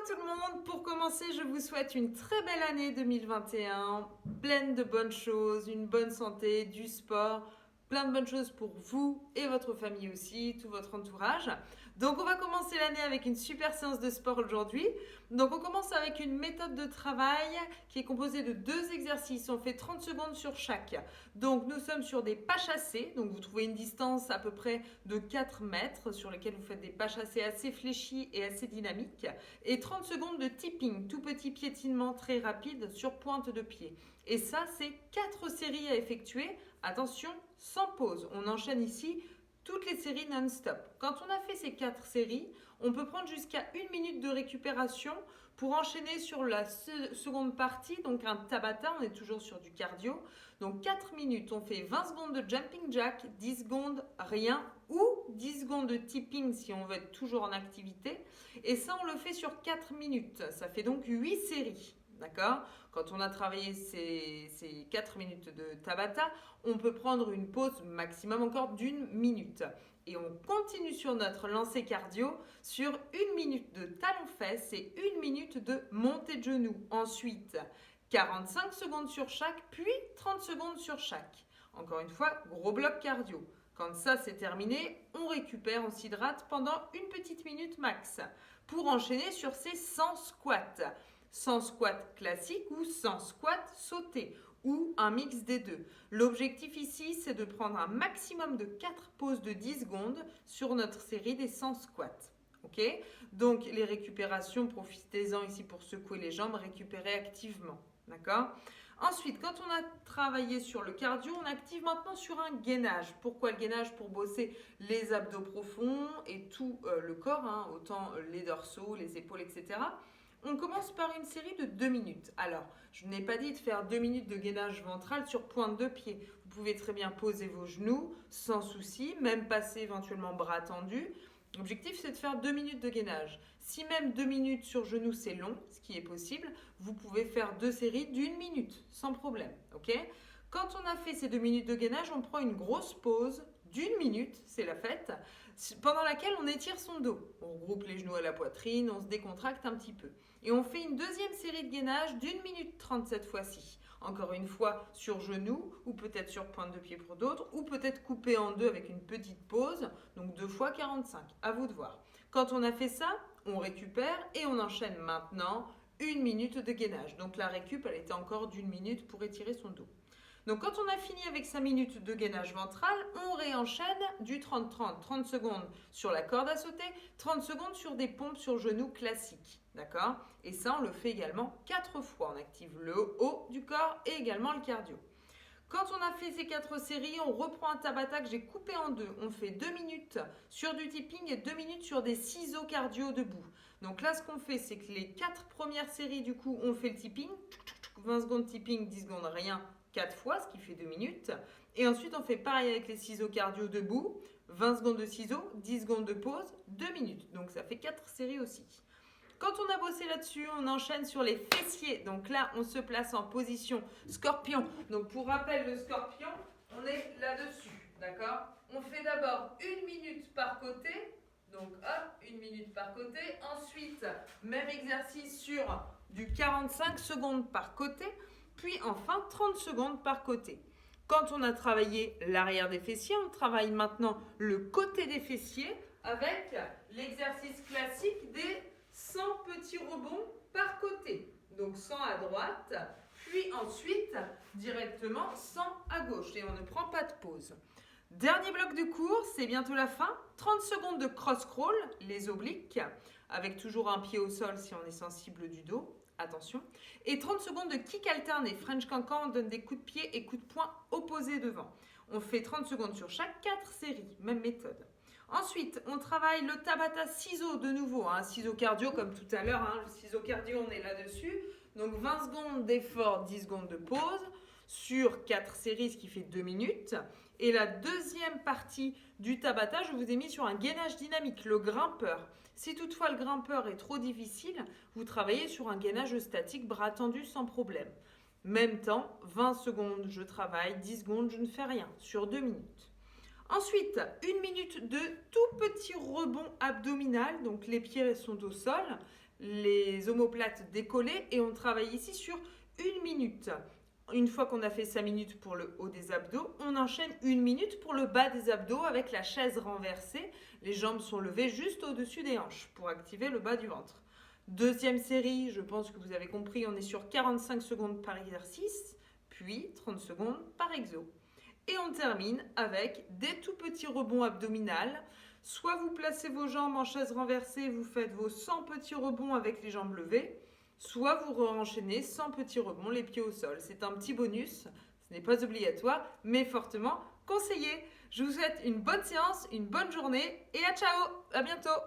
tout le monde, pour commencer je vous souhaite une très belle année 2021, pleine de bonnes choses, une bonne santé, du sport, plein de bonnes choses pour vous et votre famille aussi, tout votre entourage. Donc on va commencer l'année avec une super séance de sport aujourd'hui. Donc on commence avec une méthode de travail qui est composée de 2 exercices, on fait 30 secondes sur chaque. Donc nous sommes sur des pas chassés, donc vous trouvez une distance à peu près de 4 mètres sur lesquels vous faites des pas chassés assez fléchis et assez dynamiques. Et 30 secondes de tipping, tout petit piétinement très rapide sur pointe de pied. Et ça, c'est 4 séries à effectuer. Attention, sans pause. On enchaîne ici toutes les séries non-stop. Quand on a fait ces 4 séries, on peut prendre jusqu'à 1 minute de récupération pour enchaîner sur la seconde partie, donc un Tabata, on est toujours sur du cardio. Donc 4 minutes, on fait 20 secondes de jumping jack, 10 secondes rien ou 10 secondes de tipping si on veut être toujours en activité. Et ça, on le fait sur 4 minutes. Ça fait donc 8 séries. D'accord ? Quand on a travaillé ces 4 minutes de Tabata, on peut prendre une pause maximum encore d'1 minute. Et on continue sur notre lancée cardio sur 1 minute de talons-fesses et 1 minute de montée de genoux. Ensuite, 45 secondes sur chaque, puis 30 secondes sur chaque. Encore une fois, gros bloc cardio. Quand ça c'est terminé, on récupère, on s'hydrate pendant 1 petite minute max pour enchaîner sur ces 100 squats. 100 squats classiques ou 100 squats sautés ou un mix des deux. L'objectif ici, c'est de prendre un maximum de 4 pauses de 10 secondes sur notre série des 100 squats. Ok ? Donc les récupérations, profitez-en ici pour secouer les jambes, récupérer activement. D'accord ? Ensuite, quand on a travaillé sur le cardio, on active maintenant sur un gainage. Pourquoi le gainage ? Pour bosser les abdos profonds et tout le corps, hein, autant les dorsaux, les épaules, etc. On commence par une série de 2 minutes. Alors, je n'ai pas dit de faire 2 minutes de gainage ventral sur pointe de pied. Vous pouvez très bien poser vos genoux sans souci, même passer éventuellement bras tendus. L'objectif, c'est de faire 2 minutes de gainage. Si même 2 minutes sur genoux, c'est long, ce qui est possible, vous pouvez faire 2 séries d'1 minute, sans problème. Ok ? Quand on a fait ces 2 minutes de gainage, on prend une grosse pause d'1 minute, c'est la fête, pendant laquelle on étire son dos. On regroupe les genoux à la poitrine, on se décontracte un petit peu. Et on fait une deuxième série de gainage d'1 minute 30 cette fois-ci. Encore une fois sur genoux ou peut-être sur pointe de pied pour d'autres ou peut-être coupé en deux avec une petite pause, donc 2 fois 45, à vous de voir. Quand on a fait ça, on récupère et on enchaîne maintenant 1 minute de gainage. Donc la récup, elle était encore d'1 minute pour étirer son dos. Donc quand on a fini avec 5 minutes de gainage ventral, on réenchaîne du 30-30. 30 secondes sur la corde à sauter, 30 secondes sur des pompes sur genoux classiques. D'accord ? Et ça, on le fait également 4 fois. On active le haut du corps et également le cardio. Quand on a fait ces 4 séries, on reprend un Tabata que j'ai coupé en deux. On fait 2 minutes sur du tipping et 2 minutes sur des ciseaux cardio debout. Donc là, ce qu'on fait, c'est que les 4 premières séries, du coup, on fait le tipping. 20 secondes tipping, 10 secondes rien, 4 fois, ce qui fait 2 minutes. Et ensuite, on fait pareil avec les ciseaux cardio debout. 20 secondes de ciseaux, 10 secondes de pause, 2 minutes. Donc ça fait 4 séries aussi. Quand on a bossé là-dessus, on enchaîne sur les fessiers. Donc là, on se place en position scorpion. Donc pour rappel, le scorpion, on est là-dessus. D'accord ? On fait d'abord 1 minute par côté. Donc hop, 1 minute par côté. Ensuite, même exercice sur du 45 secondes par côté. Puis enfin, 30 secondes par côté. Quand on a travaillé l'arrière des fessiers, on travaille maintenant le côté des fessiers avec l'exercice classique des 100 petits rebonds par côté. Donc 100 à droite, puis ensuite directement 100 à gauche. Et on ne prend pas de pause. Dernier bloc de cours, c'est bientôt la fin. 30 secondes de cross-crawl, les obliques, avec toujours un pied au sol si on est sensible du dos. Attention. Et 30 secondes de kick alterné. French cancan, on donne des coups de pied et coups de poing opposés devant. On fait 30 secondes sur chaque 4 séries. Même méthode. Ensuite, on travaille le Tabata ciseaux de nouveau. Ciseaux cardio comme tout à l'heure. Le ciseau cardio, on est là-dessus. Donc 20 secondes d'effort, 10 secondes de pause sur 4 séries, ce qui fait 2 minutes. Et la deuxième partie du Tabata, je vous ai mis sur un gainage dynamique, le grimpeur. Si toutefois le grimpeur est trop difficile, vous travaillez sur un gainage statique, bras tendus sans problème. Même temps, 20 secondes je travaille, 10 secondes je ne fais rien, sur 2 minutes. Ensuite, 1 minute de tout petit rebond abdominal. Donc les pieds sont au sol, les omoplates décollées et on travaille ici sur 1 minute. Une fois qu'on a fait 5 minutes pour le haut des abdos, on enchaîne 1 minute pour le bas des abdos avec la chaise renversée. Les jambes sont levées juste au-dessus des hanches pour activer le bas du ventre. Deuxième série, je pense que vous avez compris, on est sur 45 secondes par exercice, puis 30 secondes par exo. Et on termine avec des tout petits rebonds abdominaux. Soit vous placez vos jambes en chaise renversée, vous faites vos 100 petits rebonds avec les jambes levées, soit vous enchaînez 100 petits rebonds, les pieds au sol. C'est un petit bonus, ce n'est pas obligatoire, mais fortement conseillé. Je vous souhaite une bonne séance, une bonne journée et à ciao, à bientôt.